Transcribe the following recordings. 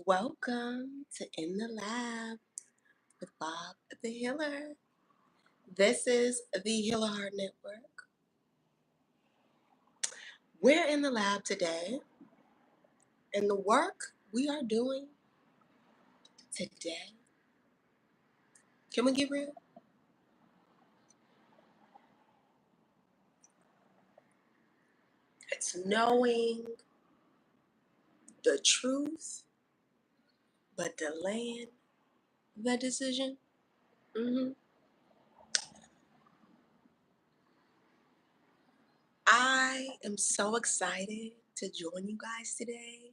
Welcome to In the Lab with Bob the Healer. This is the Healer Heart Network. We're in the lab today, and the work we are doing today, can we get real? It's knowing the truth, but delaying the decision. I am so excited to join you guys today.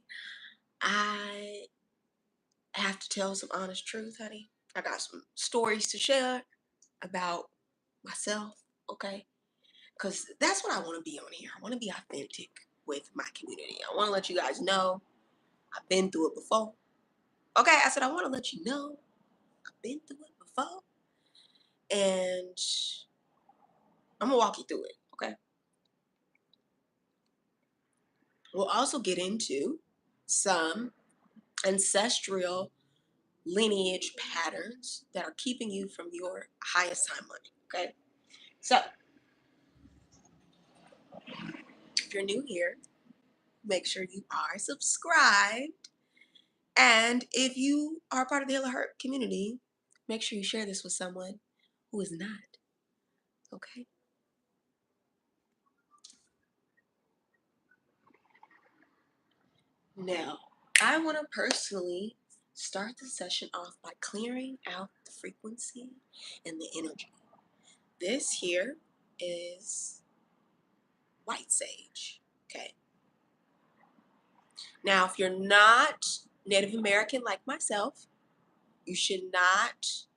I have to tell some honest truth, honey. I got some stories to share about myself, okay? Because that's what I want to be on here. I want to be authentic with my community. I want to let you guys know I've been through it before. Okay, I said I want to let you know I've been through it before, and I'm gonna walk you through it. Okay. We'll also get into some ancestral lineage patterns that are keeping you from your highest time money. Okay. So if you're new here, make sure you are subscribed. And if you are part of the Healer Heart community, make sure you share this with someone who is not. Okay? Now, I want to personally start the session off by clearing out the frequency and the energy. This here is white sage. Okay? Now, if you're not Native American like myself, you should not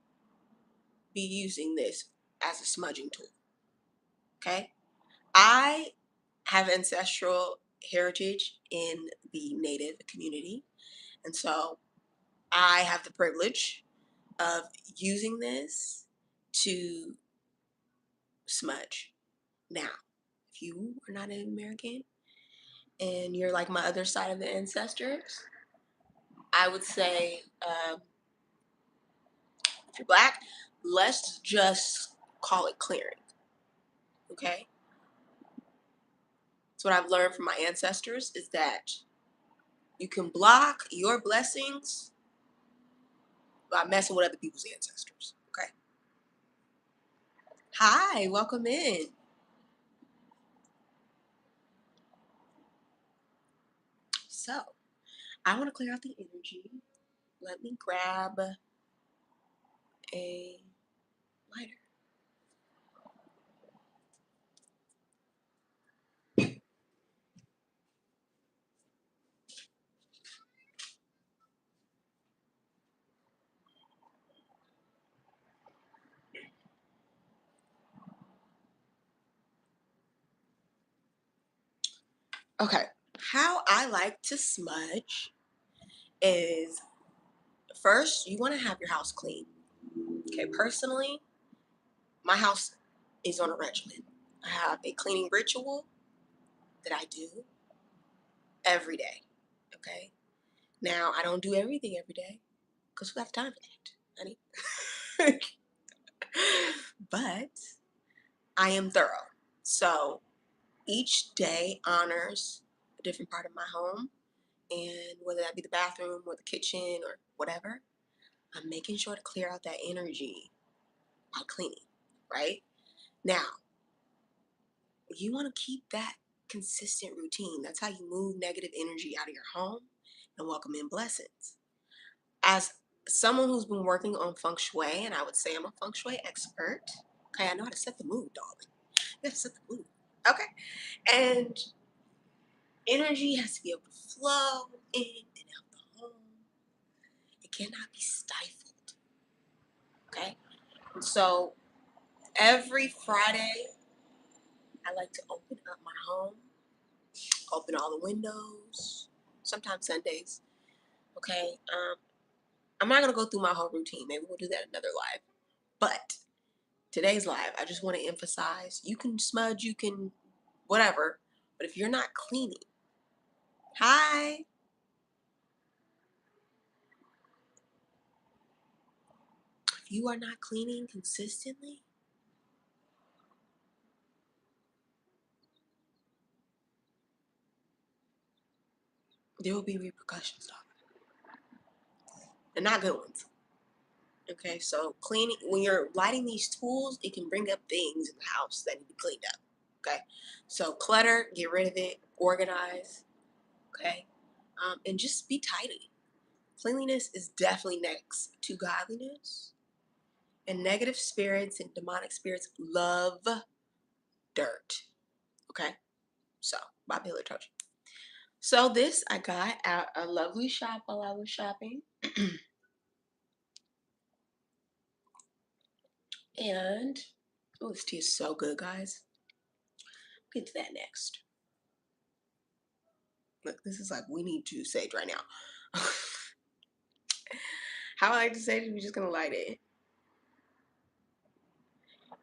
be using this as a smudging tool. Okay? I have ancestral heritage in the Native community, and so I have the privilege of using this to smudge. Now, if you are not Native American and you're like my other side of the ancestors, I would say if you're black, let's just call it clearing. Okay? So what I've learned from my ancestors is that you can block your blessings by messing with other people's ancestors. Okay? Hi, welcome in. So, I want to clear out the energy. Let me grab a lighter. Okay, how I like to smudge is first, you want to have your house clean. Okay, personally, my house is on a regimen. I have a cleaning ritual that I do every day. Okay, now I don't do everything every day because who have time for that, honey? But I am thorough. So each day honors a different part of my home. And whether that be the bathroom or the kitchen or whatever, I'm making sure to clear out that energy by cleaning, right? Now, you want to keep that consistent routine. That's how you move negative energy out of your home and welcome in blessings. As someone who's been working on feng shui, and I would say I'm a feng shui expert, okay, I know how to set the mood, darling. You have to set the mood. Okay. And energy has to be able to flow in and out the home. It cannot be stifled. Okay. And so every Friday, I like to open up my home, open all the windows, sometimes Sundays. Okay. I'm not going to go through my whole routine. Maybe we'll do that another live. But today's live, I just want to emphasize you can smudge, you can whatever. But if you're not cleaning, hi. you are not cleaning consistently, there will be repercussions, dog, and not good ones. Okay, so cleaning, when you're lighting these tools, it can bring up things in the house that need to be cleaned up. Okay, so clutter, get rid of it, organize. Okay, and just be tidy. Cleanliness is definitely next to godliness, and negative spirits and demonic spirits love dirt. Okay, so Bobby Hiller told you. So this I got at a lovely shop while I was shopping. And oh, this tea is so good, guys. We'll get to that next. Look, this is like we need to sage right now. How I like to sage, we're just gonna light it.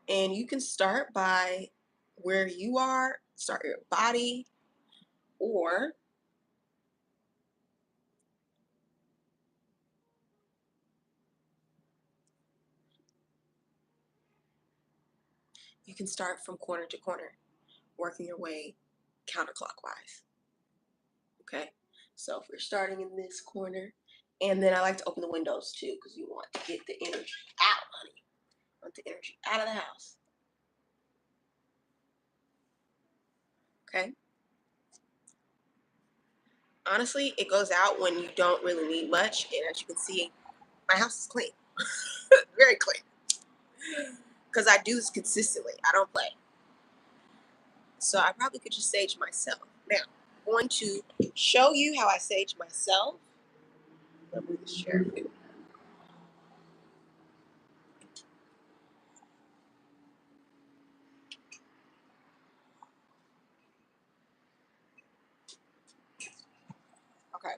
And you can start by where you are, start your body, or you can start from corner to corner, working your way counterclockwise. Okay, so if we're starting in this corner, and then I like to open the windows too, because you want to get the energy out, honey. You want the energy out of the house. Okay. Honestly, it goes out when you don't really need much, and as you can see, my house is clean, very clean, because I do this consistently. I don't play, so I probably could just sage myself. Now, I'm going to show you how I sage myself. Let me just share it. Okay,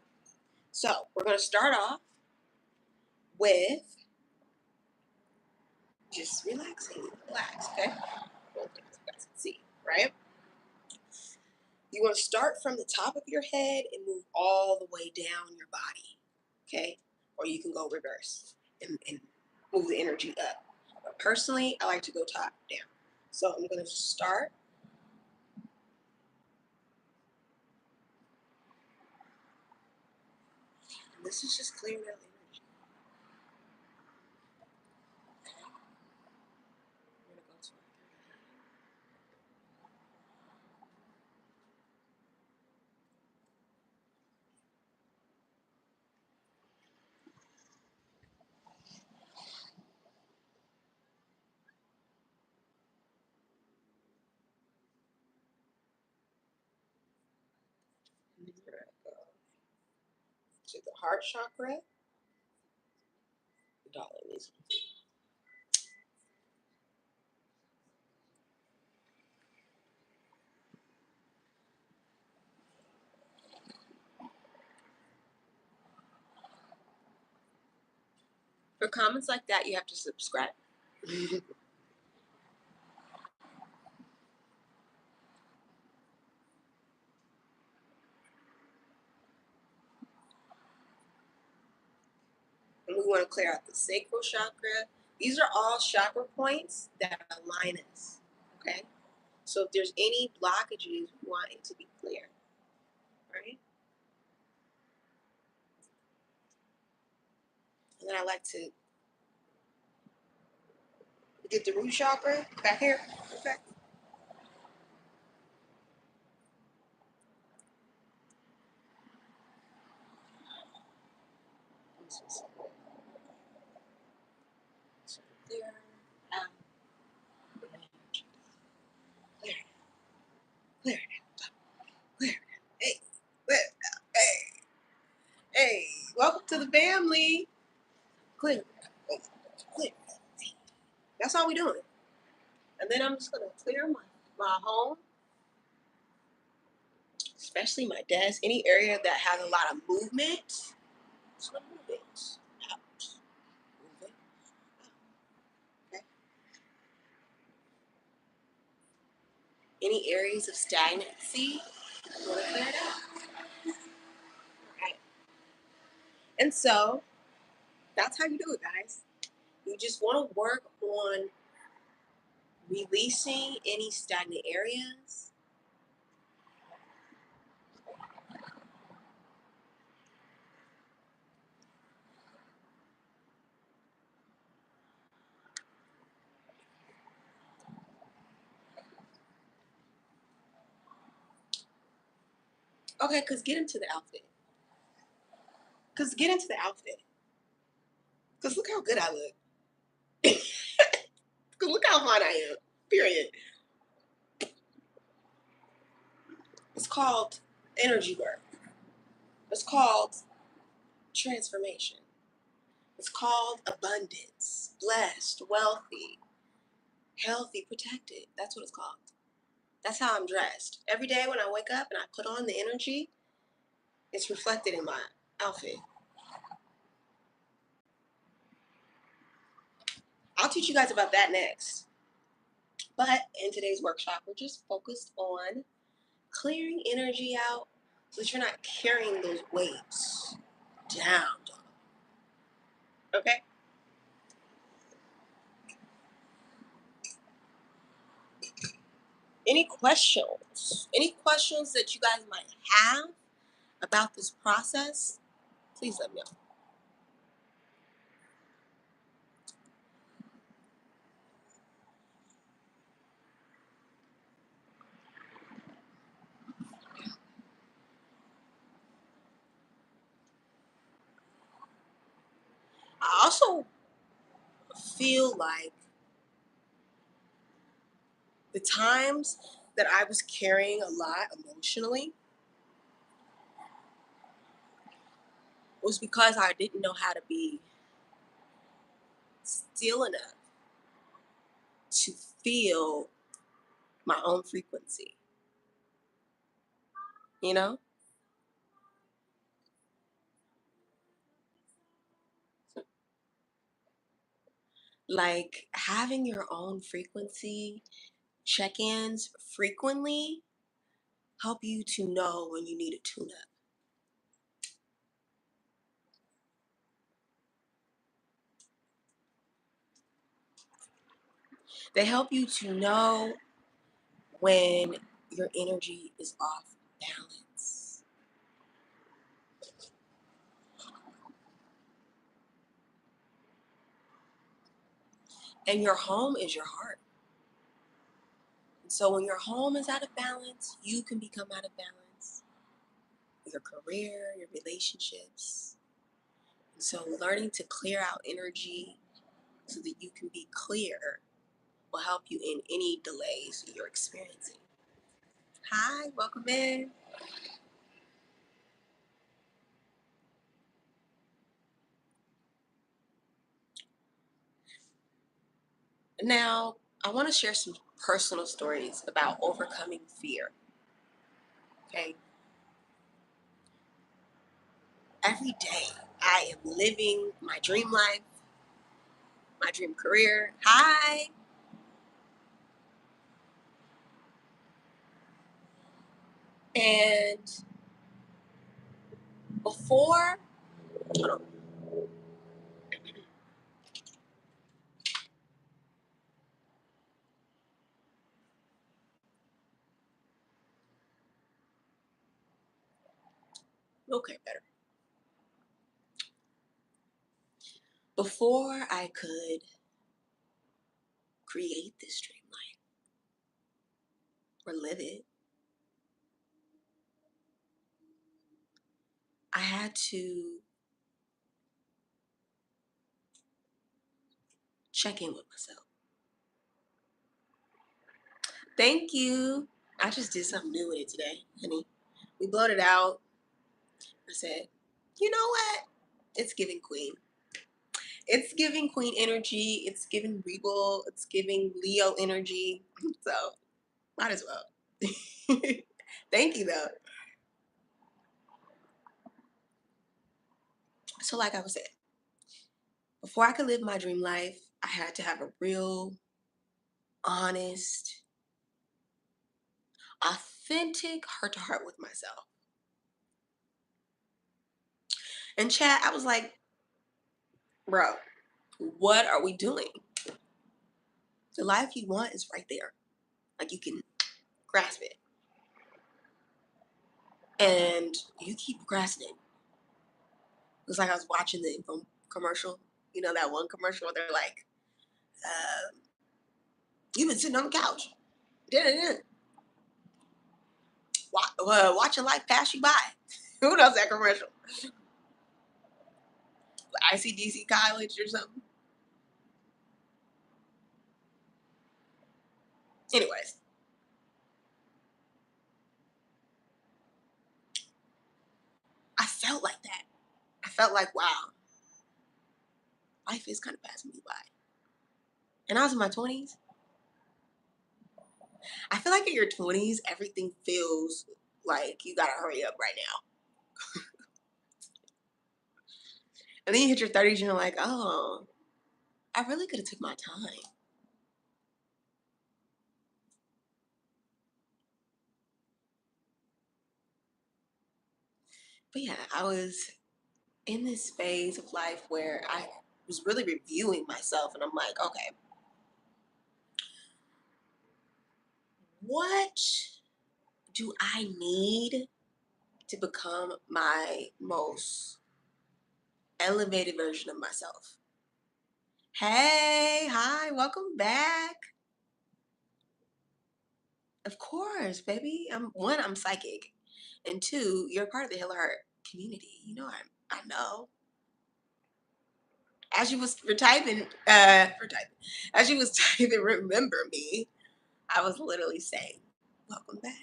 so we're going to start off with just relaxing, relax. Okay, well, you guys can see, right? You want to start from the top of your head and move all the way down your body, okay? Or you can go reverse and move the energy up. But personally, I like to go top down. So I'm going to start. And this is just clearing out energy. Okay? I'm going to go to my third eye. And then we're going to go to the heart chakra. Darling, these. For comments like that, you have to subscribe. And we want to clear out the sacral chakra. These are all chakra points that align us. Okay? So if there's any blockages, we want it to be clear. Right? And then I like to get the root chakra back here. Okay. Clear out. Clear it. Clear it. Clear it. Hey. Clear it out. Hey. Hey. Welcome to the family. Clear it out. Clear it out. That's all we're doing. And then I'm just gonna clear my home, especially my desk, any area that has a lot of movement. Just gonna move it out. Move it out. Okay. Any areas of stagnancy, I'm gonna clear it out. All right. And so that's how you do it, guys. You just want to work on releasing any stagnant areas. Okay, because get into the outfit. Because get into the outfit. Because look how good I look. Because look how fine I am. Period. It's called energy work. It's called transformation. It's called abundance, blessed, wealthy, healthy, protected. That's what it's called. That's how I'm dressed. Every day when I wake up and I put on the energy, it's reflected in my outfit. I'll teach you guys about that next. But in today's workshop, we're just focused on clearing energy out so that you're not carrying those weights down. Okay? Any questions? Any questions that you guys might have about this process? Please let me know. I also feel like the times that I was carrying a lot emotionally was because I didn't know how to be still enough to feel my own frequency, you know? Like having your own frequency check-ins frequently help you to know when you need a tune-up. They help you to know when your energy is off balance. And your home is your heart. So when your home is out of balance, you can become out of balance. Your career, your relationships. And so learning to clear out energy so that you can be clear will help you in any delays you're experiencing. Hi, welcome in. Now, I want to share some personal stories about overcoming fear. Okay. Every day I am living my dream life, my dream career. Hi. And before, hold on. Okay, better. Before I could create this dream life or live it, I had to check in with myself. Thank you. I just did something new with it today, honey. We blowed it out. I said, you know what? It's giving queen. It's giving queen energy. It's giving regal. It's giving Leo energy. So might as well. Thank you though. So like I was saying, before I could live my dream life, I had to have a real, honest, authentic heart to heart with myself. And chat, I was like, bro, What are we doing? The life you want is right there. Like you can grasp it. And you keep procrastinating. It's like I was watching the commercial. You know that one commercial where they're like, uh, "You've been sitting on the couch, da-da-da, watching life pass you by." Who knows that commercial? ICDC college or something. Anyways, I felt like that. I felt like, wow, life is kind of passing me by. And I was in my 20s. I feel like in your 20s, everything feels like you gotta hurry up right now. And then you hit your 30s, and you're like, oh, I really could have took my time. But yeah, I was in this phase of life where I was really reviewing myself, and I'm like, okay, what do I need to become my most elevated version of myself? Hey, hi, welcome back. Of course, baby. I'm psychic, and two, you're part of the Hilla Heart community. You know, I know. As you was as you was typing, remember me. I was literally saying, welcome back.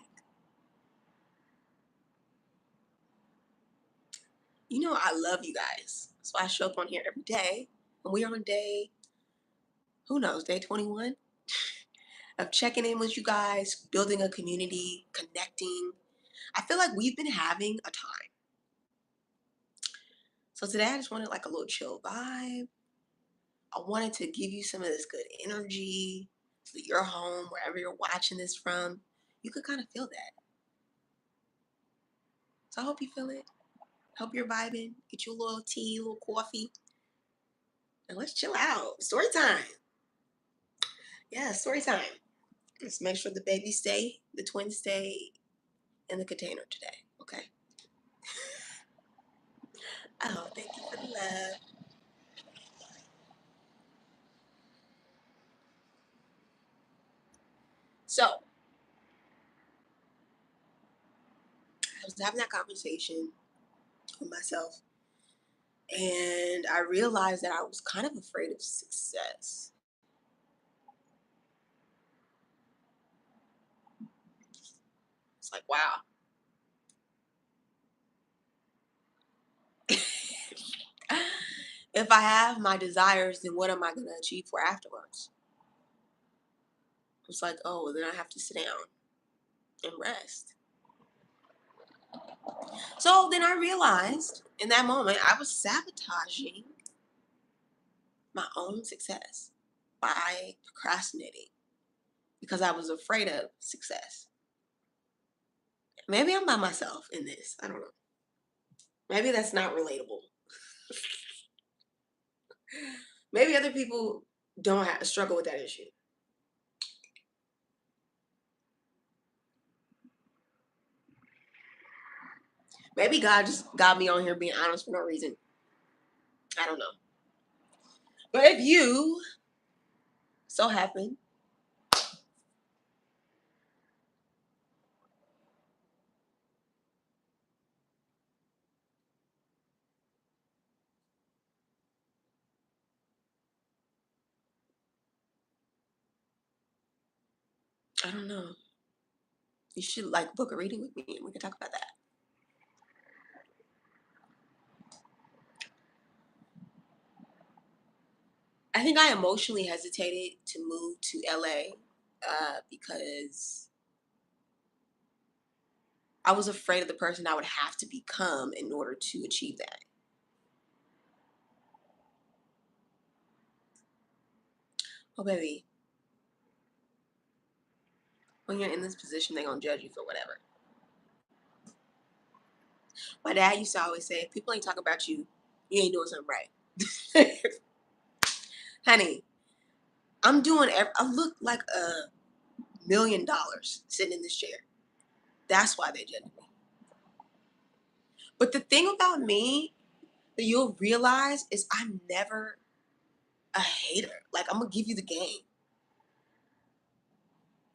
You know, I love you guys, so I show up on here every day, and we are on day, who knows, day 21 of checking in with you guys, building a community, connecting. I feel like we've been having a time. So today I just wanted like a little chill vibe. I wanted to give you some of this good energy so that you're home, wherever you're watching this from, you could kind of feel that. So I hope you feel it. Hope you're vibing. Get you a little tea, a little coffee, and let's chill out. Story time. Yeah, story time. Let's make sure the babies stay, the twins stay in the container today. Okay. Oh, thank you for the love. So I was having that conversation with myself, and I realized that I was kind of afraid of success. It's like, wow. If I have my desires, then what am I going to achieve for afterwards? It's like, oh, well, then I have to sit down and rest. So then I realized in that moment I was sabotaging my own success by procrastinating because I was afraid of success. Maybe I'm by myself in this. I don't know. Maybe that's not relatable. Maybe other people don't struggle with that issue. Maybe God just got me on here being honest for no reason. I don't know. But if you so happen, I don't know. You should like book a reading with me and we can talk about that. I think I emotionally hesitated to move to LA because I was afraid of the person I would have to become in order to achieve that. Oh, baby, when you're in this position, they're going to judge you for whatever. My dad used to always say, if people ain't talking about you, you ain't doing something right. Honey, I look like $1 million sitting in this chair. That's why they judge me. But the thing about me that you'll realize is I'm never a hater. Like, I'm gonna give you the game,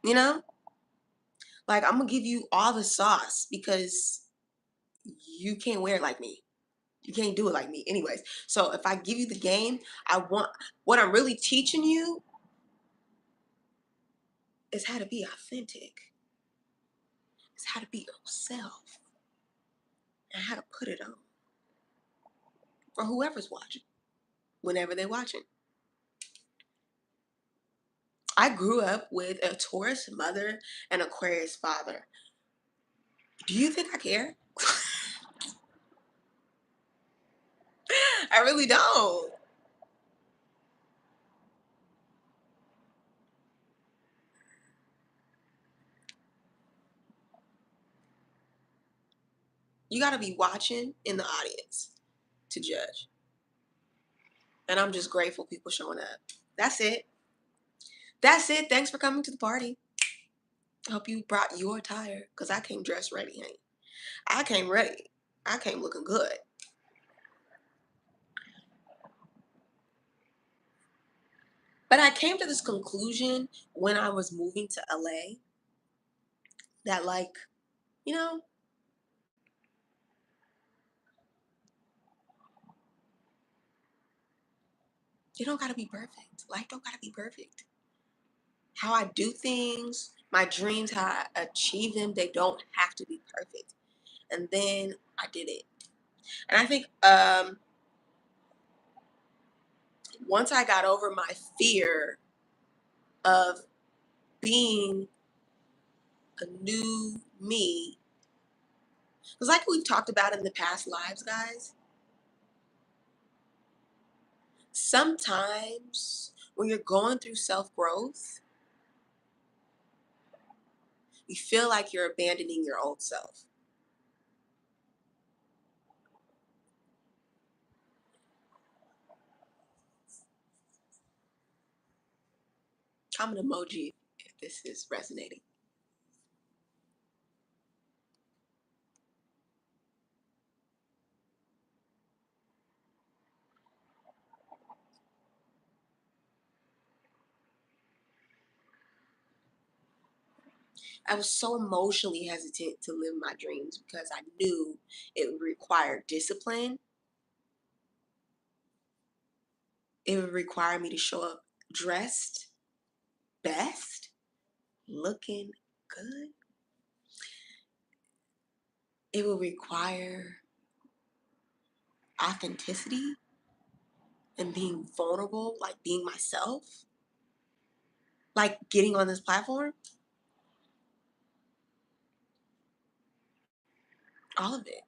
you know? Like, I'm gonna give you all the sauce because you can't wear it like me. You can't do it like me. Anyways, so if I give you the game, what I'm really teaching you is how to be authentic. It's how to be yourself and how to put it on for whoever's watching, whenever they're watching. I grew up with a Taurus mother and Aquarius father. Do you think I care? I really don't. You got to be watching in the audience to judge. And I'm just grateful people showing up. That's it. That's it. Thanks for coming to the party. I hope you brought your attire because I came dressed ready, honey. I came ready. I came looking good. But I came to this conclusion when I was moving to LA that, like, you know, you don't got to be perfect. Life don't got to be perfect. How I do things, my dreams, how I achieve them, they don't have to be perfect. And then I did it. And I think once I got over my fear of being a new me, because like we've talked about in the past lives, guys, sometimes when you're going through self growth, you feel like you're abandoning your old self. Comment emoji if this is resonating. I was so emotionally hesitant to live my dreams because I knew it would require discipline. It would require me to show up dressed best, looking good. It will require authenticity and being vulnerable, like being myself, like getting on this platform, all of it.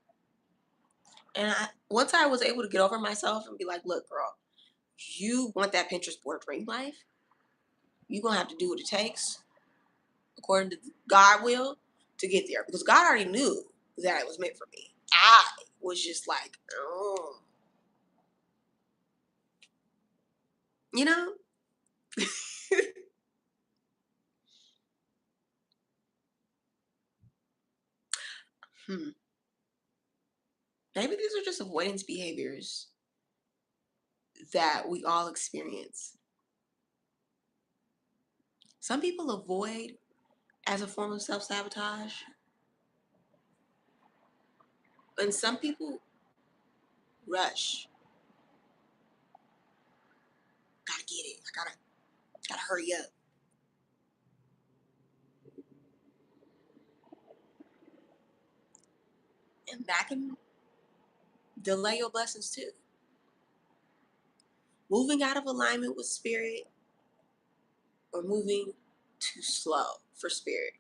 And once I was able to get over myself and be like, look, girl, you want that Pinterest board dream life, you're going to have to do what it takes, according to God will, to get there. Because God already knew that it was meant for me. I was just like, oh, you know? hmm. Maybe these are just avoidance behaviors that we all experience. Some people avoid as a form of self sabotage, and some people rush. Gotta get it. I gotta hurry up. And that can delay your blessings too. Moving out of alignment with spirit or moving too slow for spirit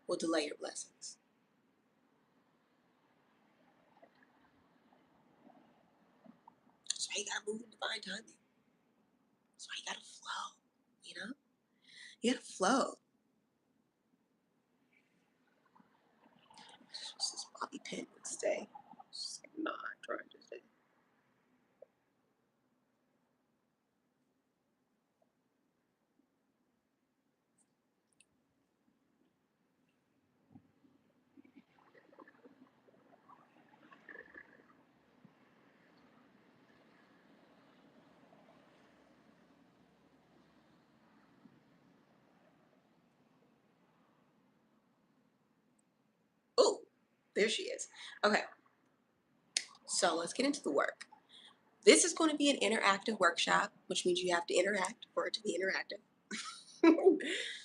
will delay your blessings. That's why you gotta move in divine timing. That's why you gotta flow, you know? You gotta flow. This is Bobby Pin would stay. Just not trying to stay. There she is. Okay, so let's get into the work. This is going to be an interactive workshop, which means you have to interact for it to be interactive.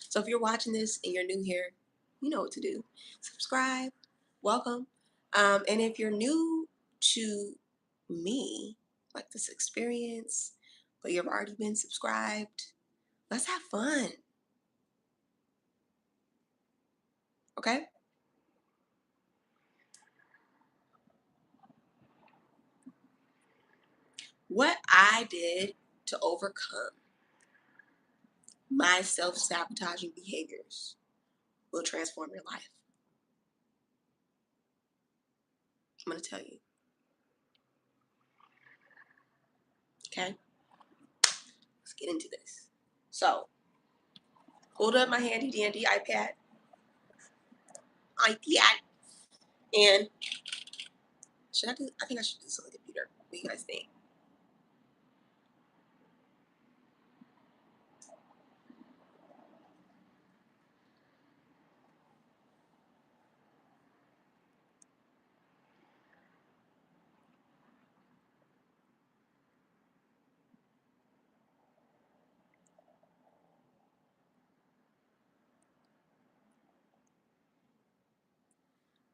So if you're watching this and you're new here, you know what to do. Subscribe. Welcome. And if you're new to me, like this experience, but you've already been subscribed, let's have fun. Okay? What I did to overcome my self-sabotaging behaviors will transform your life. I'm going to tell you. Okay? Let's get into this. So, hold up my handy dandy iPad, and should I do? I think I should do this on the computer. What do you guys think?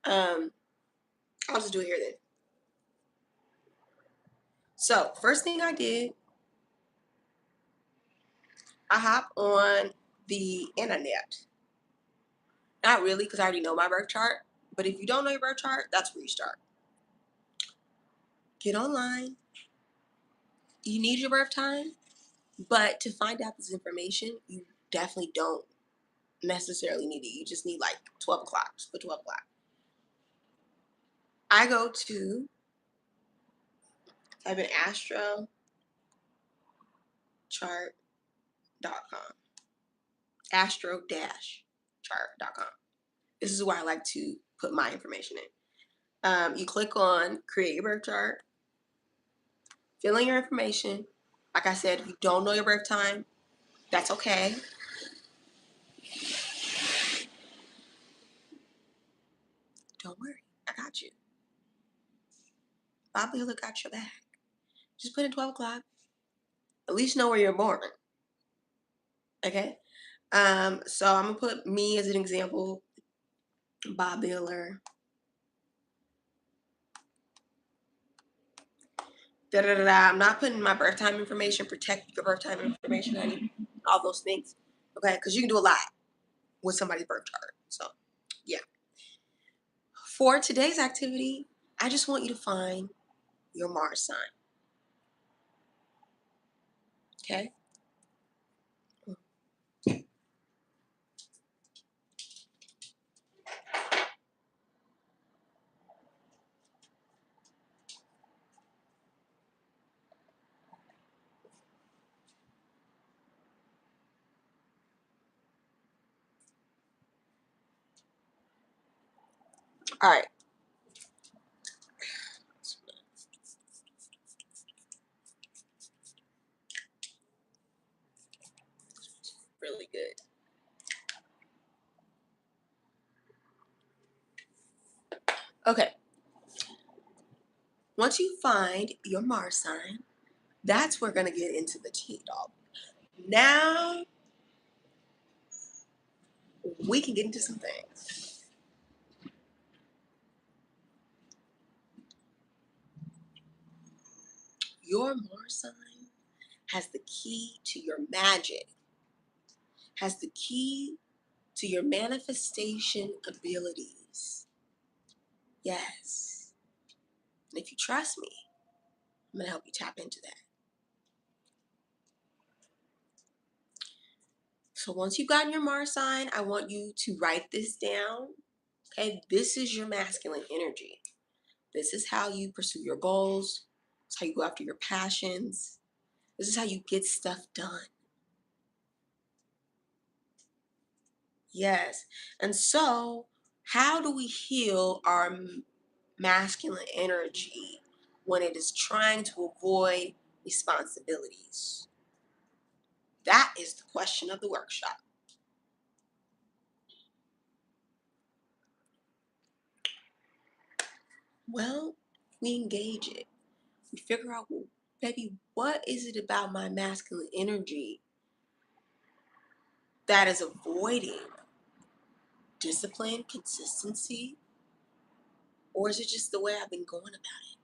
Um, I'll just do it here then. So, first thing I did, I hop on the internet. Not really, because I already know my birth chart. But if you don't know your birth chart, that's where you start. Get online. You need your birth time, but to find out this information, you definitely don't necessarily need it. You just need like 12 o'clock. Just put 12 o'clock. I go to type in astrochartcom, astro-chart.com. This is where I like to put my information in. You click on create your birth chart, fill in your information. Like I said, if you don't know your birth time, that's okay. Don't worry, I got you. Bobby will got your back. Just put in 12 o'clock. At least know where you're born. Okay? So I'm gonna put me as an example. Bob Miller. Da da da da. I'm not putting my birth time information. Protect your birth time information, honey. All those things. Okay? Because you can do a lot with somebody's birth chart. So, yeah. For today's activity, I just want you to find your Mars sign. Okay? All right. Really good. Okay. Once you find your Mars sign, that's where we're going to get into the tea, dog. Now we can get into some things. Your Mars sign has the key to your magic, has the key to your manifestation abilities. Yes. And if you trust me, I'm going to help you tap into that. So once you've gotten your Mars sign, I want you to write this down. Okay, this is your masculine energy. This is how you pursue your goals. It's how you go after your passions. This is how you get stuff done. Yes. And so, how do we heal our masculine energy when it is trying to avoid responsibilities? That is the question of the workshop. Well, we engage it. We figure out, well, baby, what is it about my masculine energy that is avoiding discipline, consistency, or is it just the way I've been going about it?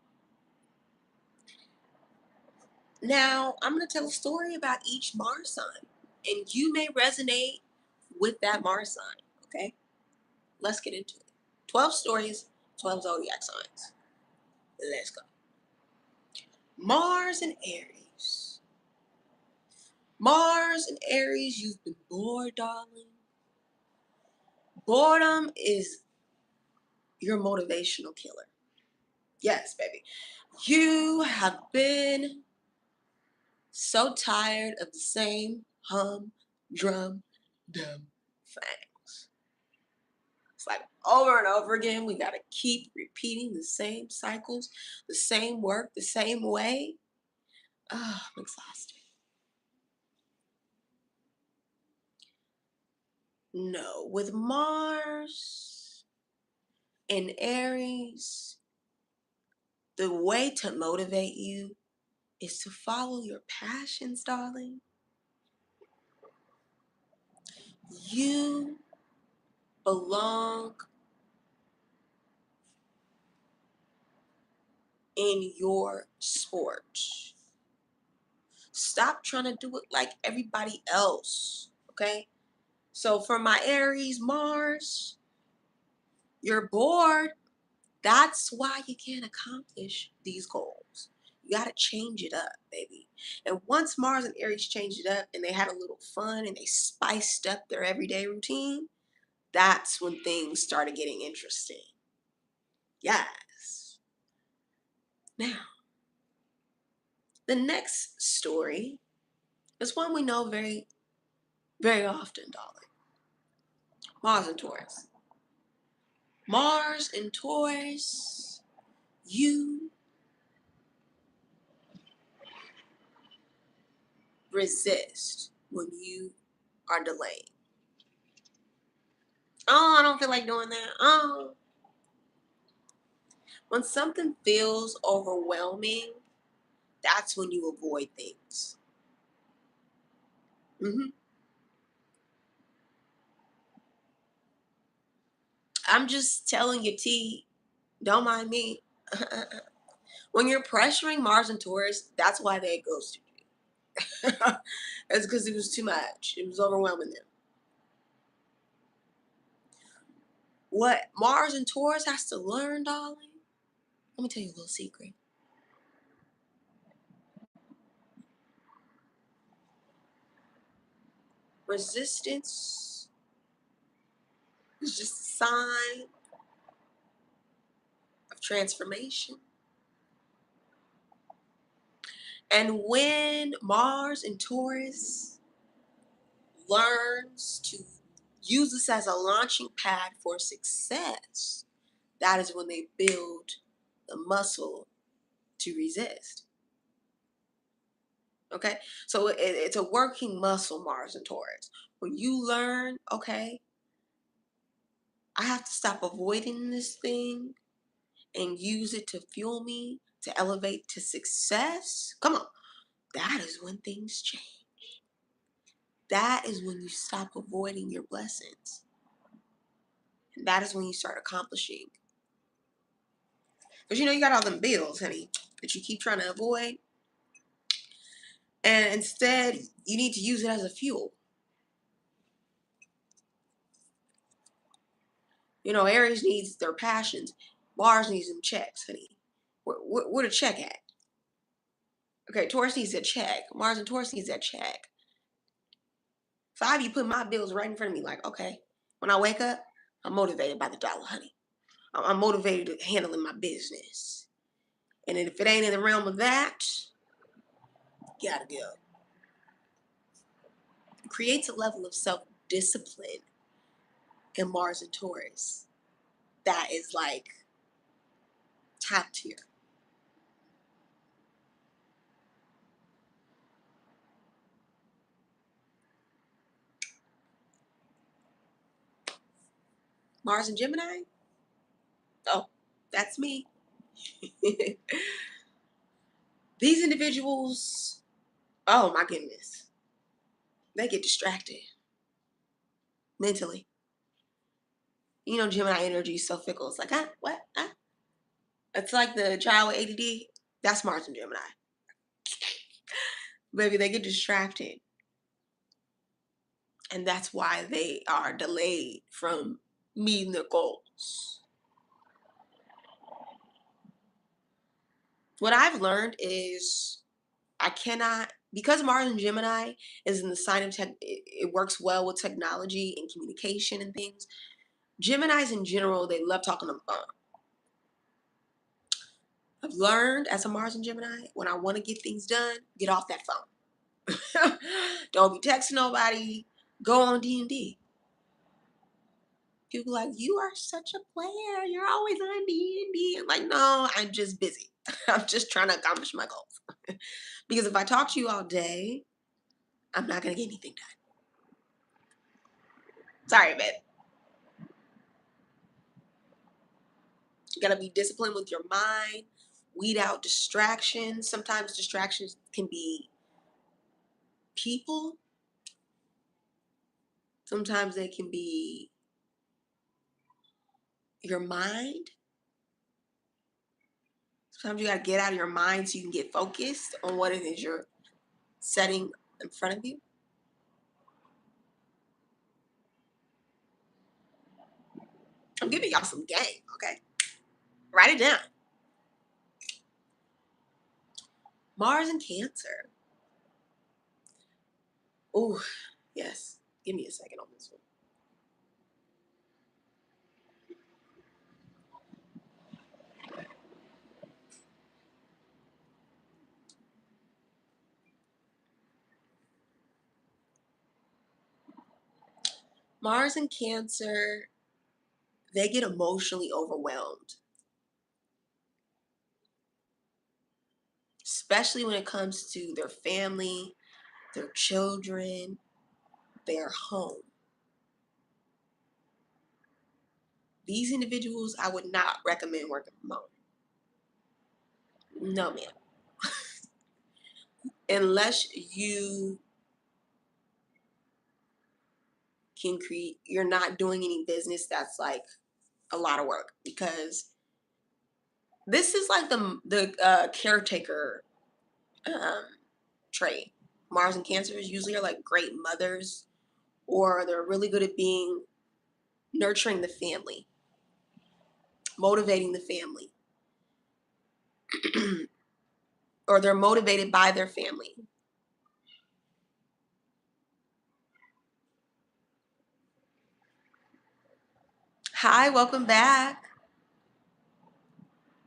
Now, I'm going to tell a story about each Mars sign, and you may resonate with that Mars sign. Okay, let's get into it. 12 stories, 12 zodiac signs. Let's go. Mars and Aries. Mars and Aries, you've been bored, darling. Boredom is your motivational killer. Yes, baby. You have been so tired of the same drum, dumb things. It's like over and over again, we got to keep repeating the same cycles, the same work, the same way. Oh, I'm exhausted. No, with Mars and Aries, the way to motivate you is to follow your passions, darling. You belong in your sport. Stop trying to do it like everybody else. Okay? So for my Aries, Mars, you're bored. That's why you can't accomplish these goals. You got to change it up, baby. And once Mars and Aries changed it up and they had a little fun and they spiced up their everyday routine, that's when things started getting interesting. Yes. Now, the next story is one we know very, very often, darling. Mars and Taurus. Mars and Taurus, you resist when you are delayed. Oh, I don't feel like doing that. Oh. When something feels overwhelming, that's when you avoid things. hmm I'm just telling you, T, don't mind me. When you're pressuring Mars and Taurus, that's why they ghosted you. It's because it was too much. It was overwhelming them. What Mars and Taurus has to learn, darling, let me tell you a little secret. Resistance is just a sign of transformation. And when Mars and Taurus learns to use this as a launching pad for success, that is when they build the muscle to resist. Okay, so it's a working muscle, Mars and Taurus. When you learn, okay, I have to stop avoiding this thing and use it to fuel me to elevate to success. Come on, that is when things change. That is when you stop avoiding your blessings. And that is when you start accomplishing. Because you got all them bills, honey, that you keep trying to avoid. And instead, you need to use it as a fuel. Aries needs their passions. Mars needs them checks, honey. Where the check at? Okay, Taurus needs a check. Mars and Taurus needs that check. So I be putting my bills right in front of me, like, okay, when I wake up, I'm motivated by the dollar, honey. I'm motivated to handling my business. And if it ain't in the realm of that, gotta go. It creates a level of self-discipline in Mars and Taurus that is like top tier. Mars and Gemini? Oh, that's me. These individuals, oh my goodness, they get distracted mentally. Gemini energy is so fickle. It's like, what? It's like the child with ADD. That's Mars and Gemini. Baby, they get distracted. And that's why they are delayed from meeting their goals. What I've learned is I cannot, because Mars and Gemini is in the sign of tech, it works well with technology and communication and things. Geminis in general, they love talking on the phone. I've learned as a Mars and Gemini, when I want to get things done, get off that phone. Don't be texting nobody. Go on D&D. People are like, you are such a player. You're always on D&D. I'm like, no, I'm just busy. I'm just trying to accomplish my goals. Because if I talk to you all day, I'm not going to get anything done. Sorry, babe. You got to be disciplined with your mind. Weed out distractions. Sometimes distractions can be people. Sometimes they can be your mind. Sometimes you got to get out of your mind so you can get focused on what it is you're setting in front of you. I'm giving y'all some game, okay? Write it down. Mars and Cancer. Oh, yes. Give me a second on this one. Mars and Cancer, they get emotionally overwhelmed, especially when it comes to their family, their children, their home. These individuals, I would not recommend working from home. No, ma'am. Unless you can create, you're not doing any business that's like a lot of work, because this is like the caretaker um, trait. Mars and Cancers usually are like great mothers, or they're really good at being nurturing the family, motivating the family, or they're motivated by their family. Hi, welcome back.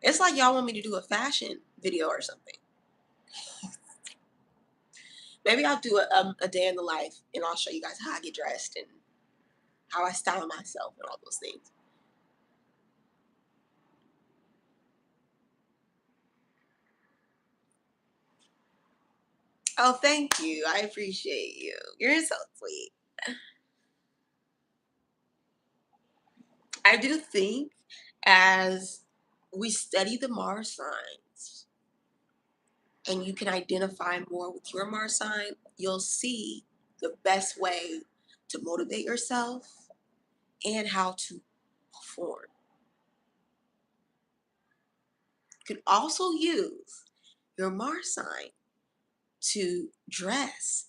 It's like y'all want me to do a fashion video or something. Maybe I'll do a day in the life, and I'll show you guys how I get dressed and how I style myself and all those things. Oh, thank you. I appreciate you. You're so sweet. I do think as we study the Mars signs and you can identify more with your Mars sign, you'll see the best way to motivate yourself and how to perform. You can also use your Mars sign to dress.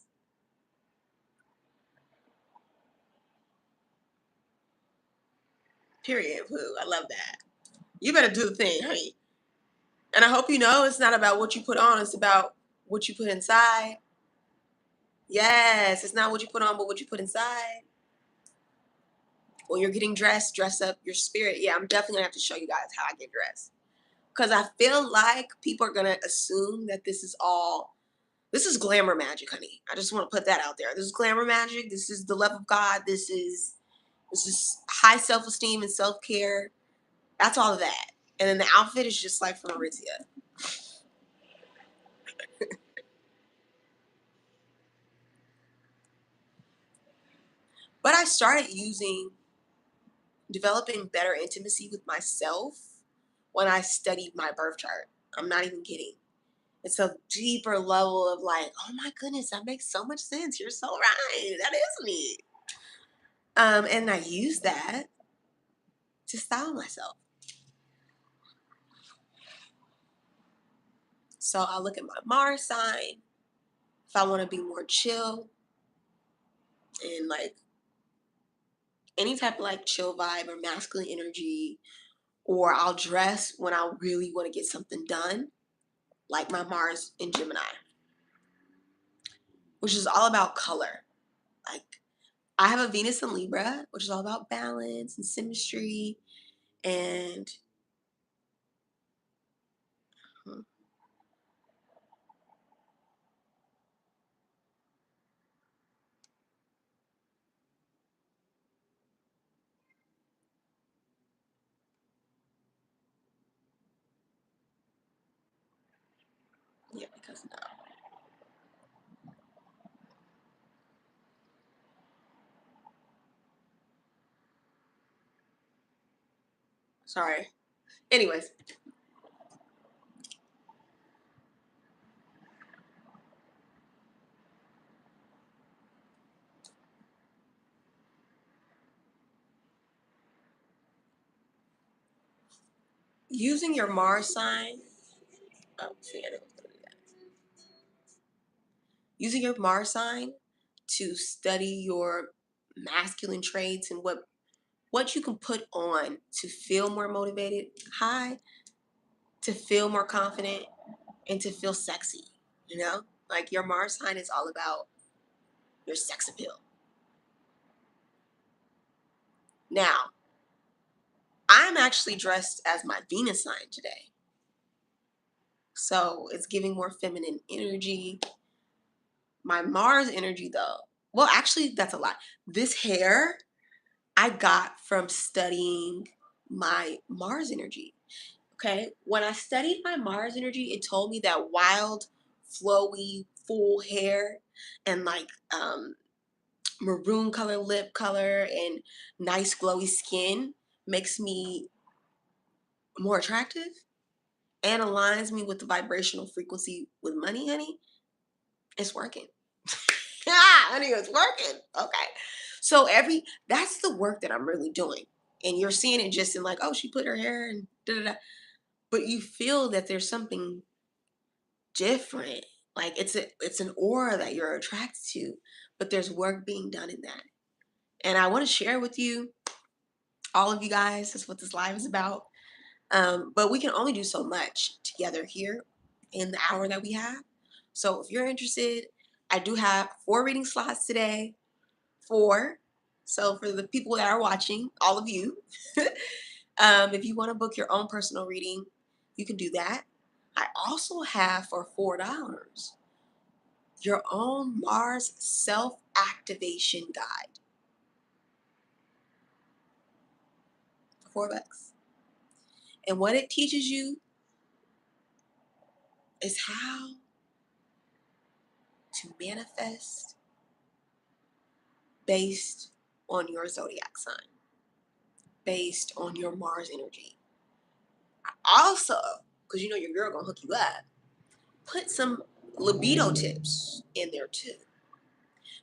Period. Pooh. I love that. You better do the thing, honey. And I hope you know it's not about what you put on, it's about what you put inside. Yes, it's not what you put on, but what you put inside. When you're getting dressed, dress up your spirit. Yeah, I'm definitely gonna have to show you guys how I get dressed. Because I feel like people are gonna assume that this is glamour magic, honey. I just want to put that out there. This is glamour magic. This is the love of God. This is high self-esteem and self-care. That's all of that. And then the outfit is just like from Aritzia. But I started developing better intimacy with myself when I studied my birth chart. I'm not even kidding. It's a deeper level of like, oh my goodness, that makes so much sense. You're so right. That is me. And I use that to style myself. So I look at my Mars sign. If I want to be more chill and like any type of like chill vibe or masculine energy, or I'll dress when I really want to get something done, like my Mars in Gemini, which is all about color. Like I have a Venus in Libra, which is all about balance and symmetry and hmm, yeah, because no. Sorry. Anyways, using your Mars sign, oh, see, I didn't do that. Using your Mars sign to study your masculine traits and what you can put on to feel more motivated, high, to feel more confident, and to feel sexy. You know, like your Mars sign is all about your sex appeal. Now, I'm actually dressed as my Venus sign today. So it's giving more feminine energy. My Mars energy, though, well, actually, that's a lot. This hair I got from studying my Mars energy. Okay. When I studied my Mars energy, it told me that wild, flowy, full hair and like maroon color lip color and nice glowy skin makes me more attractive and aligns me with the vibrational frequency with money, honey. It's working. Yeah, honey, it's working. Okay. So that's the work that I'm really doing. And you're seeing it just in like, oh, she put her hair and da da da. But you feel that there's something different. Like it's an aura that you're attracted to, but there's work being done in that. And I want to share with you, all of you guys, that's what this live is about. But we can only do so much together here in the hour that we have. So if you're interested, I do have 4 reading slots today. 4. So for the people that are watching, all of you, if you want to book your own personal reading, you can do that. I also have for $4 your own Mars self-activation guide for $4. And what it teaches you is how to manifest based on your zodiac sign, based on your Mars energy. Also, because you know your girl gonna hook you up, put some libido tips in there too.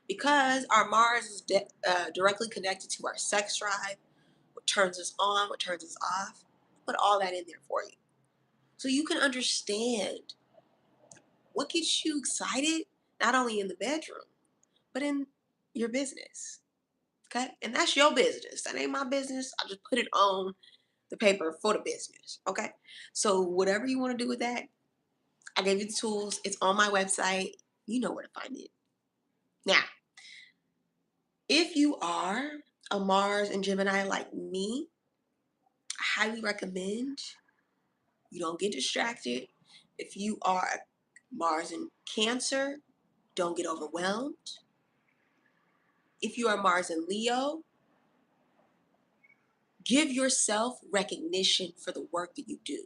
Because our Mars is directly connected to our sex drive, what turns us on, what turns us off. Put all that in there for you. So you can understand what gets you excited, not only in the bedroom, but in your business. Okay? And that's your business. That ain't my business. I just put it on the paper for the business. Okay? So whatever you want to do with that, I gave you the tools. It's on my website. You know where to find it. Now, if you are a Mars and Gemini like me, I highly recommend you don't get distracted. If you are a Mars in Cancer, don't get overwhelmed. If you are Mars in Leo, give yourself recognition for the work that you do.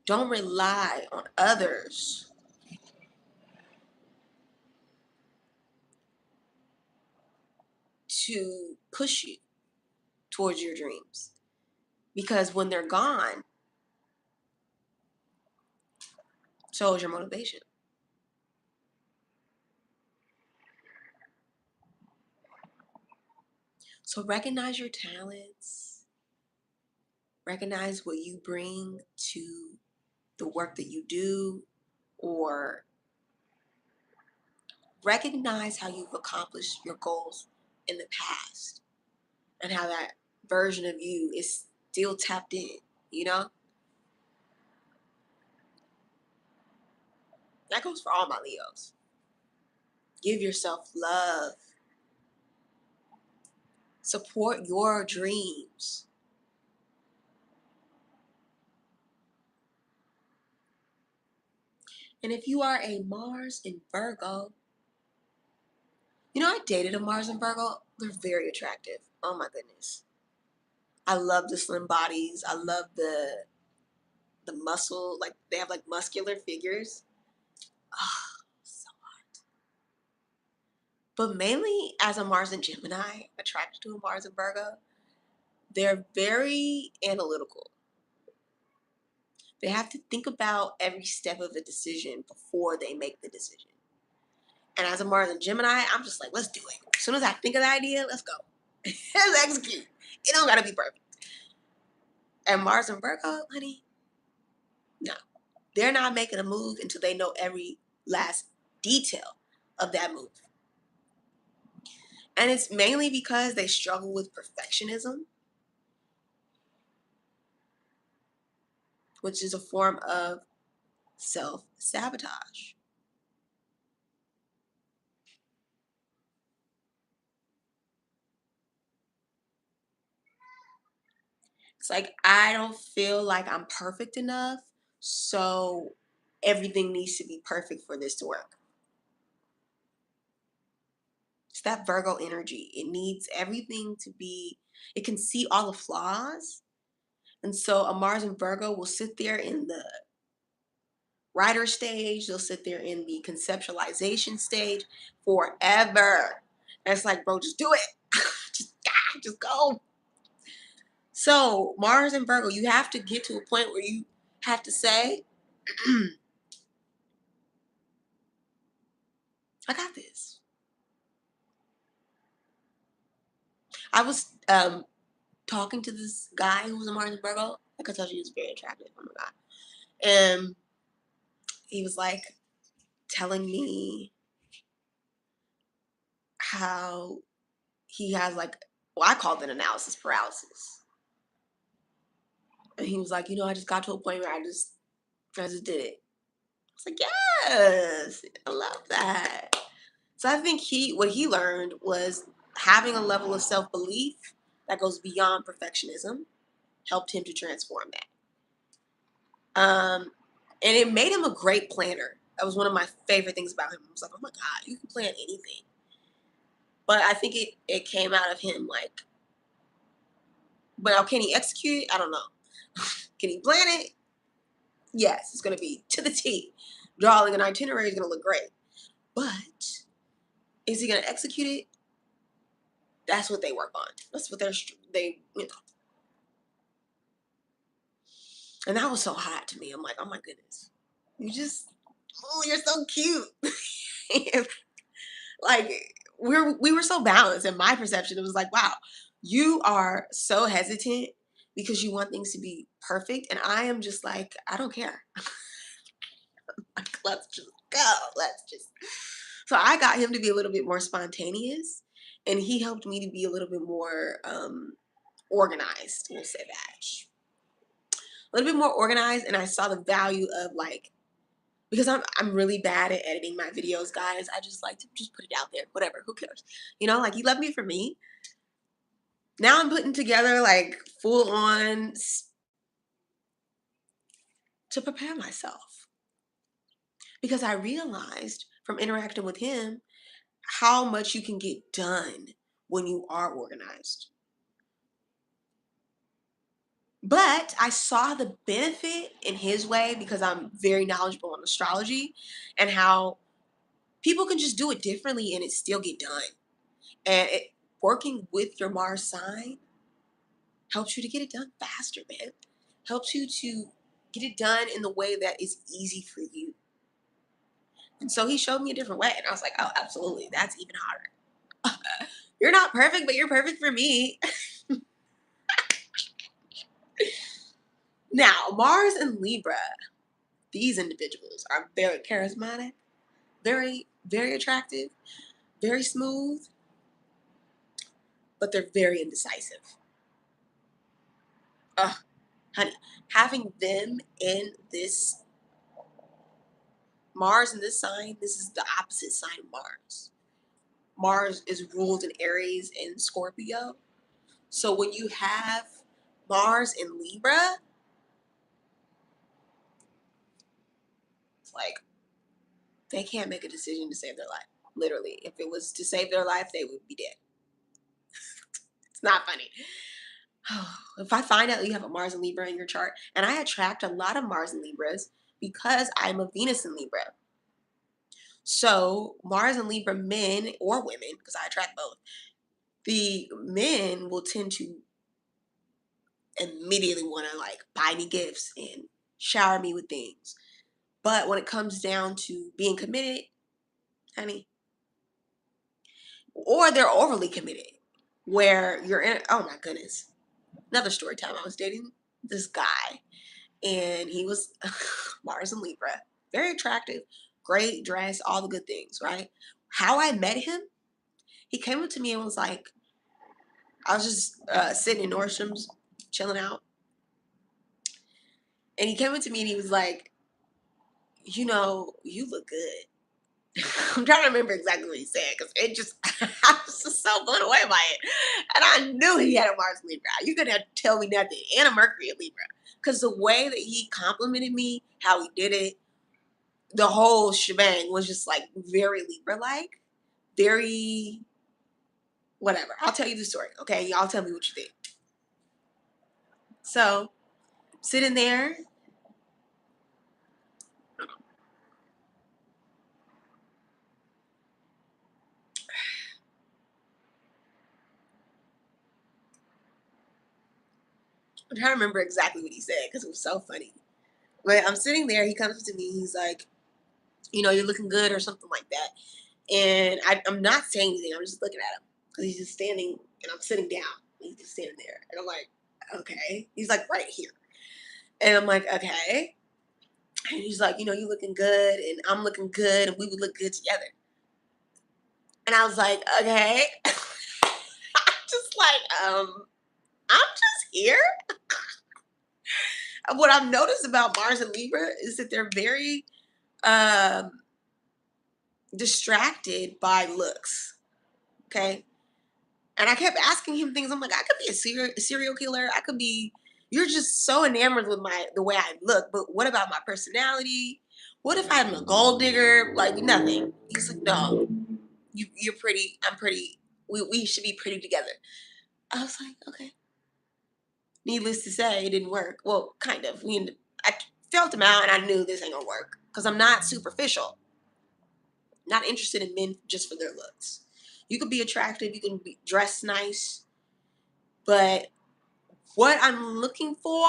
Don't rely on others to push you towards your dreams. Because when they're gone, so is your motivation. So recognize your talents, recognize what you bring to the work that you do, or recognize how you've accomplished your goals in the past and how that version of you is still tapped in, you know? That goes for all my Leos. Give yourself love, support your dreams. And if you are a Mars in Virgo, you know, I dated a Mars in Virgo. They're very attractive. Oh my goodness. I love the slim bodies. I love the muscle. Like they have like muscular figures. Oh, so. But mainly as a Mars and Gemini, attracted to a Mars and Virgo, they're very analytical. They have to think about every step of the decision before they make the decision. And as a Mars and Gemini, I'm just like, let's do it. As soon as I think of the idea, let's go. Let's execute. It don't gotta be perfect. And Mars and Virgo, honey, no. They're not making a move until they know every last detail of that move. And it's mainly because they struggle with perfectionism, which is a form of self-sabotage. It's like, I don't feel like I'm perfect enough, so everything needs to be perfect for this to work. It's that Virgo energy. It needs everything to be, it can see all the flaws. And so a Mars and Virgo will sit there in the writer stage, they'll sit there in the conceptualization stage forever. And it's like, bro, just do it. Just go. So Mars and Virgo, you have to get to a point where you have to say, I got this. I was talking to this guy who was a Mars and Virgo. I could tell you he was very attractive. Oh my God. And he was like telling me how he has like, well, I called it analysis paralysis. And he was like, you know, I just got to a point where I just did it. I was like, yes, I love that. So I think what he learned was having a level of self-belief that goes beyond perfectionism helped him to transform that. And it made him a great planner. That was one of my favorite things about him. I was like, oh my God, you can plan anything. But I think it came out of him like, but now can he execute it? I don't know. Can he plan it? Yes, it's going to be to the T. Drawing an itinerary is going to look great. But is he going to execute it? That's what they work on. That's what you know. And that was so hot to me. I'm like, oh my goodness. Oh, you're so cute. Like we were so balanced in my perception. It was like, wow, you are so hesitant because you want things to be perfect. And I am just like, I don't care. Like, let's just go. Let's just. So I got him to be a little bit more spontaneous, and he helped me to be a little bit more organized. We'll say that. A little bit more organized, and I saw the value of like, because I'm really bad at editing my videos, guys. I just like to just put it out there. Whatever, who cares? You know, like, you love me for me. Now I'm putting together like full on to prepare myself, because I realized from interacting with him how much you can get done when you are organized. But I saw the benefit in his way because I'm very knowledgeable on astrology and how people can just do it differently and it still get done. And working with your Mars sign Helps you to get it done faster, man. Helps you to get it done in the way that is easy for you. And so he showed me a different way. And I was like, oh, absolutely. That's even harder. You're not perfect, but you're perfect for me. Now, Mars and Libra, these individuals are very charismatic, very, very attractive, very smooth, but they're very indecisive. Ugh, honey, having them in this Mars in this sign, this is the opposite sign of Mars. Mars is ruled in Aries and Scorpio. So when you have Mars in Libra, it's like they can't make a decision to save their life. Literally, if it was to save their life, they would be dead. It's not funny. If I find out that you have a Mars and Libra in your chart, and I attract a lot of Mars and Libras because I'm a Venus in Libra. So Mars and Libra men or women, because I attract both, the men will tend to immediately want to like buy me gifts and shower me with things. But when it comes down to being committed, honey, or they're overly committed, where you're in, oh my goodness. Another story time. I was dating this guy and he was Mars and Libra, very attractive, great dress, all the good things, right? How I met him, he came up to me and was like, I was just sitting in Nordstrom's, chilling out, and he came up to me and he was like, you know, you look good. I'm trying to remember exactly what he said because it just, I was just so blown away by it. And I knew he had a Mars in Libra. You couldn't have to tell me nothing. And a Mercury in Libra. Because the way that he complimented me, how he did it, the whole shebang was just like very Libra like, very whatever. I'll tell you the story, okay? Y'all tell me what you think. So, sitting there, I'm trying to remember exactly what he said because it was so funny. But I'm sitting there, he comes to me, he's like, you know, you're looking good or something like that. And I'm not saying anything, I'm just looking at him because he's just standing and I'm sitting down. He's just standing there. And I'm like, okay. He's like right here. And I'm like, okay. And he's like, you know, you looking good and I'm looking good and we would look good together. And I was like, okay. Just like, I'm just here. What I've noticed about Mars and Libra is that they're very um, distracted by looks. Okay. And I kept asking him things. I'm like, I could be a serial killer. I could be, you're just so enamored with the way I look. But what about my personality? What if I'm a gold digger? Like nothing. He's like, no, you're pretty. I'm pretty. We should be pretty together. I was like, okay. Needless to say, it didn't work. Well, kind of. I felt him out and I knew this ain't gonna work because I'm not superficial. Not interested in men just for their looks. You could be attractive, you can be dressed nice, but what I'm looking for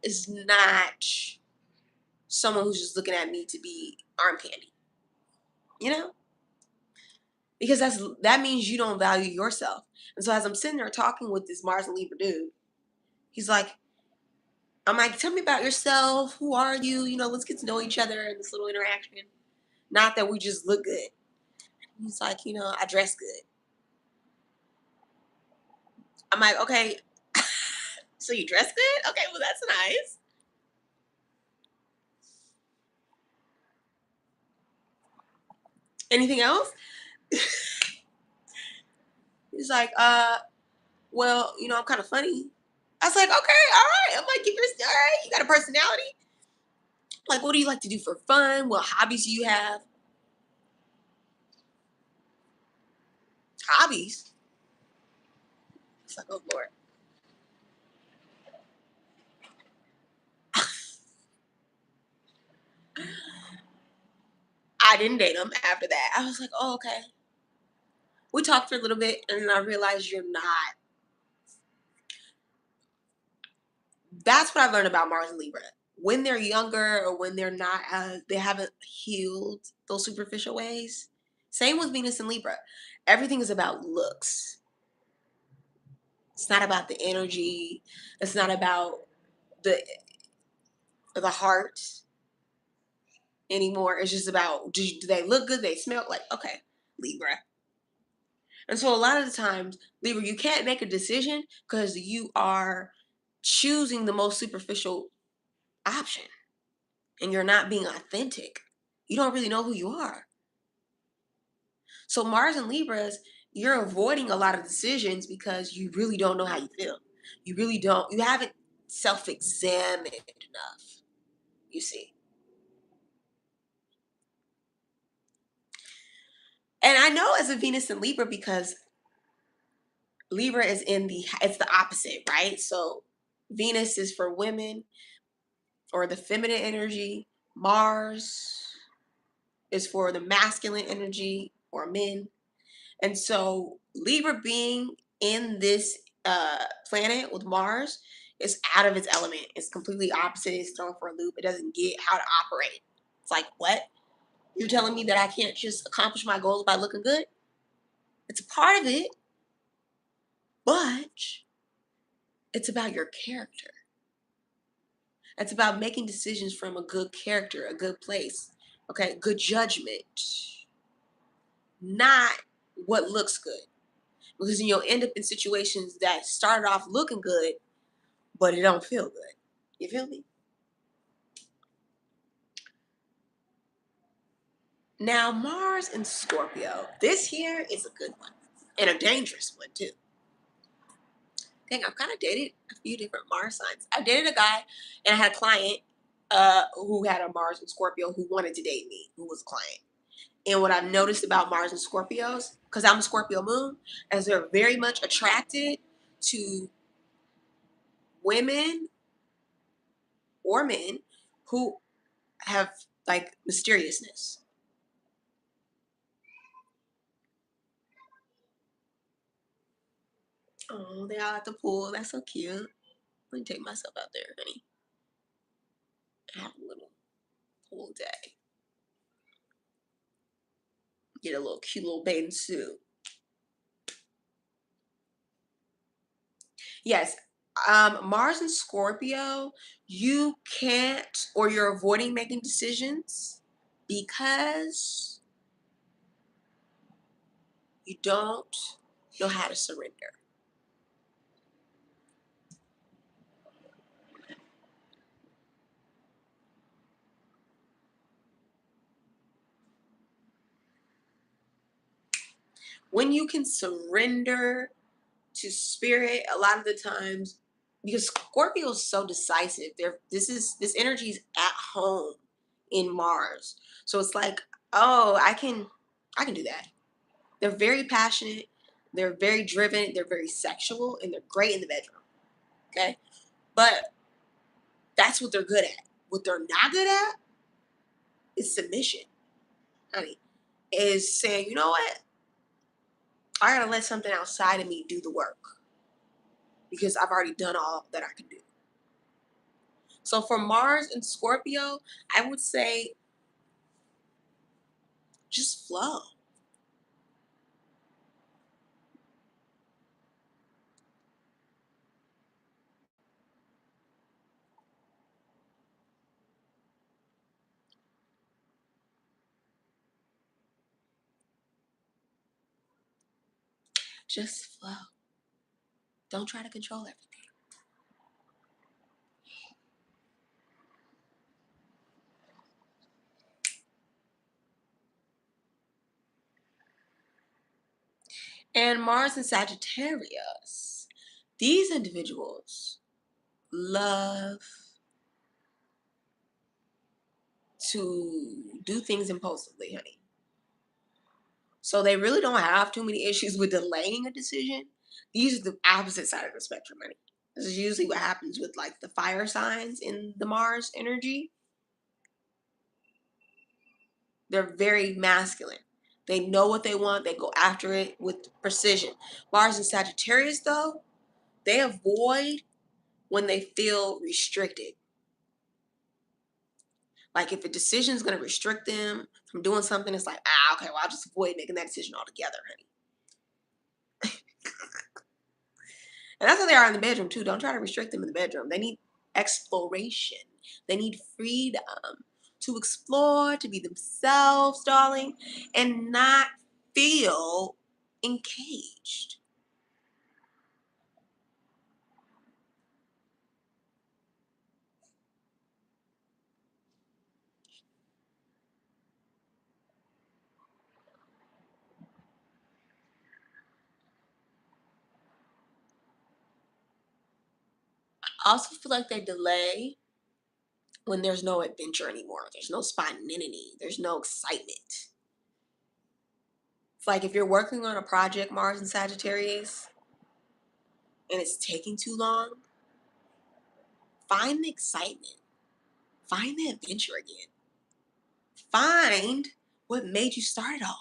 is not someone who's just looking at me to be arm candy. You know? Because that means you don't value yourself. And so as I'm sitting there talking with this Mars and Libra dude, he's like, I'm like, tell me about yourself. Who are you? You know, let's get to know each other in this little interaction. Not that we just look good. He's like, you know, I dress good. I'm like, okay, so you dress good? Okay, well, that's nice. Anything else? He's like, well, you know, I'm kind of funny. I was like, okay, all right. I'm like, give your all right. You got a personality. Like, what do you like to do for fun? What hobbies do you have? Hobbies. It's like, oh Lord. I didn't date him after that. I was like, oh, okay. We talked for a little bit, and then I realized you're not That's what I've learned about Mars and Libra. When they're younger or when they're not, they haven't healed those superficial ways. Same with Venus and Libra. Everything is about looks. It's not about the energy. It's not about the the heart anymore. It's just about, do they look good? They smell like, okay, Libra. And so a lot of the times, Libra, you can't make a decision because you are choosing the most superficial option and you're not being authentic. You don't really know who you are. So Mars and Libras, you're avoiding a lot of decisions because you really don't know how you feel. You really don't, you haven't self-examined enough, you see. And I know as a Venus and Libra because Libra is it's the opposite, right? So Venus is for women or the feminine energy. Mars is for the masculine energy or men. And so Libra being in this planet with Mars is out of its element. It's completely opposite. It's thrown for a loop. It doesn't get how to operate. It's like, what? You're telling me that I can't just accomplish my goals by looking good? It's a part of it, but it's about your character. It's about making decisions from a good character, a good place, okay, good judgment, not what looks good. Because then you'll end up in situations that started off looking good, but it don't feel good. You feel me? Now, Mars and Scorpio. This here is a good one and a dangerous one too. Dang, I've kind of dated a few different Mars signs. I dated a guy and I had a client who had a Mars and Scorpio who wanted to date me, who was a client. And what I've noticed about Mars and Scorpios, because I'm a Scorpio moon, is they're very much attracted to women or men who have like mysteriousness. Oh, they're out at the pool. That's so cute. Let me take myself out there, honey. Have a little pool day. Get a little cute little bathing suit. Yes. Mars and Scorpio, you can't or you're avoiding making decisions because you don't know how to surrender. When you can surrender to spirit, a lot of the times, because Scorpio is so decisive, this energy is at home in Mars. So it's like, oh, I can do that. They're very passionate, they're very driven, they're very sexual, and they're great in the bedroom. Okay. But that's what they're good at. What they're not good at is submission, honey. Is saying, you know what? I gotta let something outside of me do the work because I've already done all that I can do. So for Mars and Scorpio, I would say just flow. Just flow. Don't try to control everything. And Mars and Sagittarius, these individuals love to do things impulsively, honey. So they really don't have too many issues with delaying a decision. These are the opposite side of the spectrum, honey. This is usually what happens with like the fire signs in the Mars energy. They're very masculine. They know what they want. They go after it with precision. Mars and Sagittarius, though, they avoid when they feel restricted. Like if a decision is going to restrict them from doing something, it's like, okay, well, I'll just avoid making that decision altogether, honey. And that's how they are in the bedroom too. Don't try to restrict them in the bedroom. They need exploration. They need freedom to explore, to be themselves, darling, and not feel encaged. I also feel like they delay when there's no adventure anymore. There's no spontaneity. There's no excitement. It's like if you're working on a project, Mars and Sagittarius, and it's taking too long, find the excitement. Find the adventure again. Find what made you start it off.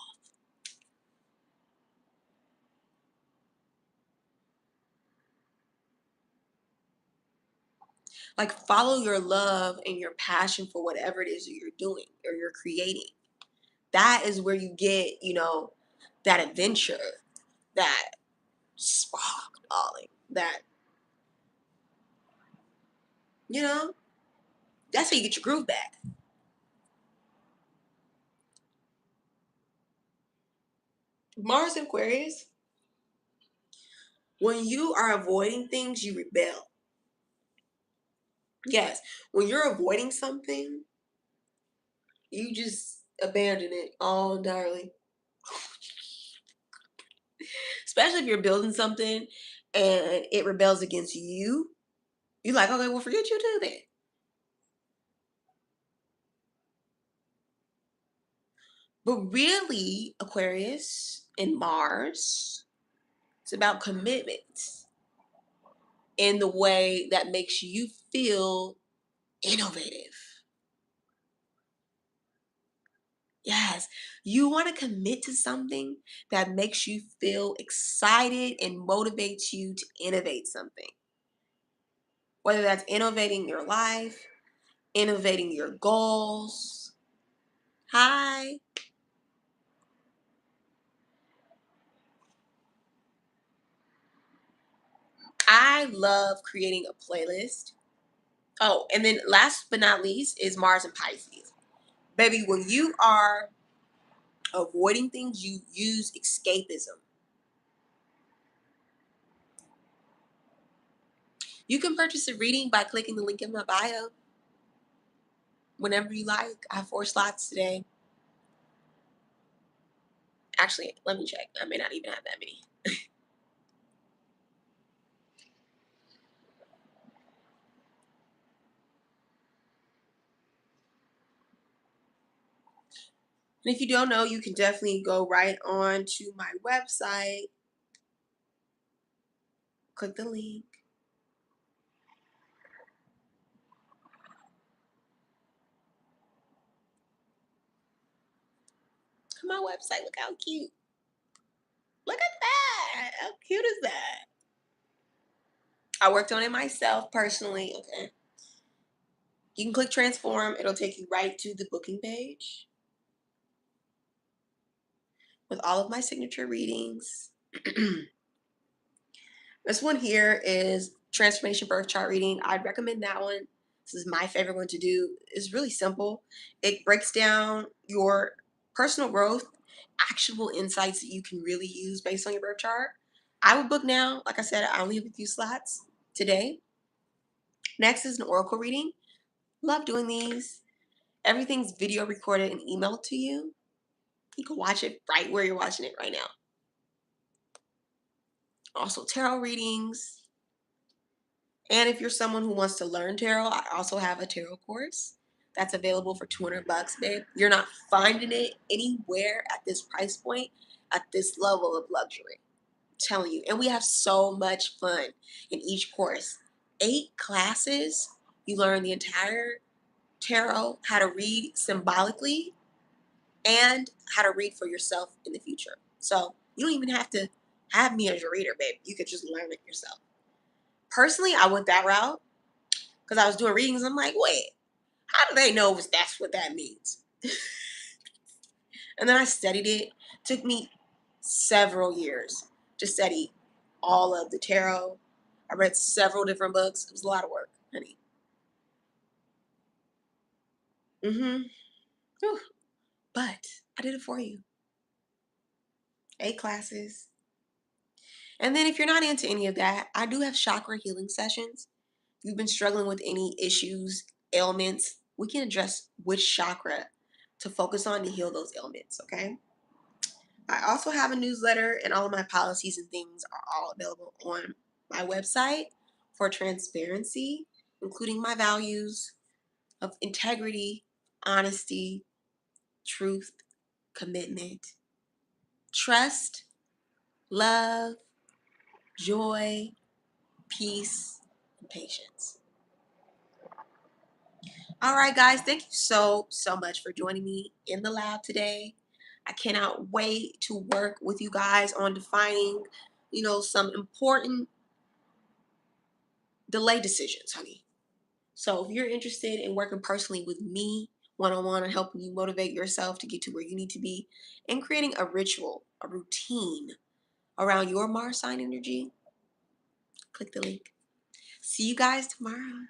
Like follow your love and your passion for whatever it is that you're doing or you're creating. That is where you get, that adventure, that spark, darling. That, you know, that's how you get your groove back. Mars and Aquarius, when you are avoiding things, you rebel. Yes, when you're avoiding something, you just abandon it all entirely. Especially if you're building something and it rebels against you. You're like, okay, well, forget you too then. But really, Aquarius and Mars, it's about commitment in the way that makes you feel innovative. Yes, you want to commit to something that makes you feel excited and motivates you to innovate something. Whether that's innovating your life, innovating your goals. Hi. I love creating a playlist. Oh, and then last but not least is Mars and Pisces. Baby, when you are avoiding things, you use escapism. You can purchase a reading by clicking the link in my bio whenever you like. I have 4 slots today. Actually, let me check. I may not even have that many. And if you don't know, you can definitely go right on to my website, click the link. Come on, my website. Look how cute. Look at that. How cute is that? I worked on it myself personally. Okay. You can click transform. It'll take you right to the booking page with all of my signature readings. This one here is transformation birth chart reading. I'd recommend that one. This is my favorite one to do. It's really simple. It breaks down your personal growth, actionable insights that you can really use based on your birth chart. I would book now. Like I said, I only have a few slots today. Next is an oracle reading. Love doing these. Everything's video recorded and emailed to you. You can watch it right where you're watching it right now. Also, tarot readings. And if you're someone who wants to learn tarot, I also have a tarot course that's available for $200, babe. You're not finding it anywhere at this price point, at this level of luxury. I'm telling you. And we have so much fun in each course. 8 classes. You learn the entire tarot, how to read symbolically, and how to read for yourself in the future. So you don't even have to have me as your reader, babe. You could just learn it yourself. Personally, I went that route because I was doing readings. I'm like, wait, how do they know if that's what that means? And then I studied it. Took me several years to study all of the tarot. I read several different books. It was a lot of work, honey. Mm-hmm. Whew. But I did it for you. 8 classes. And then if you're not into any of that, I do have chakra healing sessions. If you've been struggling with any issues, ailments, we can address which chakra to focus on to heal those ailments, okay? I also have a newsletter, and all of my policies and things are all available on my website for transparency, including my values of integrity, honesty, truth, commitment, trust, love, joy, peace, and patience. All right, guys, thank you so much for joining me in the lab today. I cannot wait to work with you guys on defining, some important delay decisions, honey. So if you're interested in working personally with me, one-on-one, and helping you motivate yourself to get to where you need to be, and creating a ritual, a routine around your Mars sign energy, click the link. See you guys tomorrow.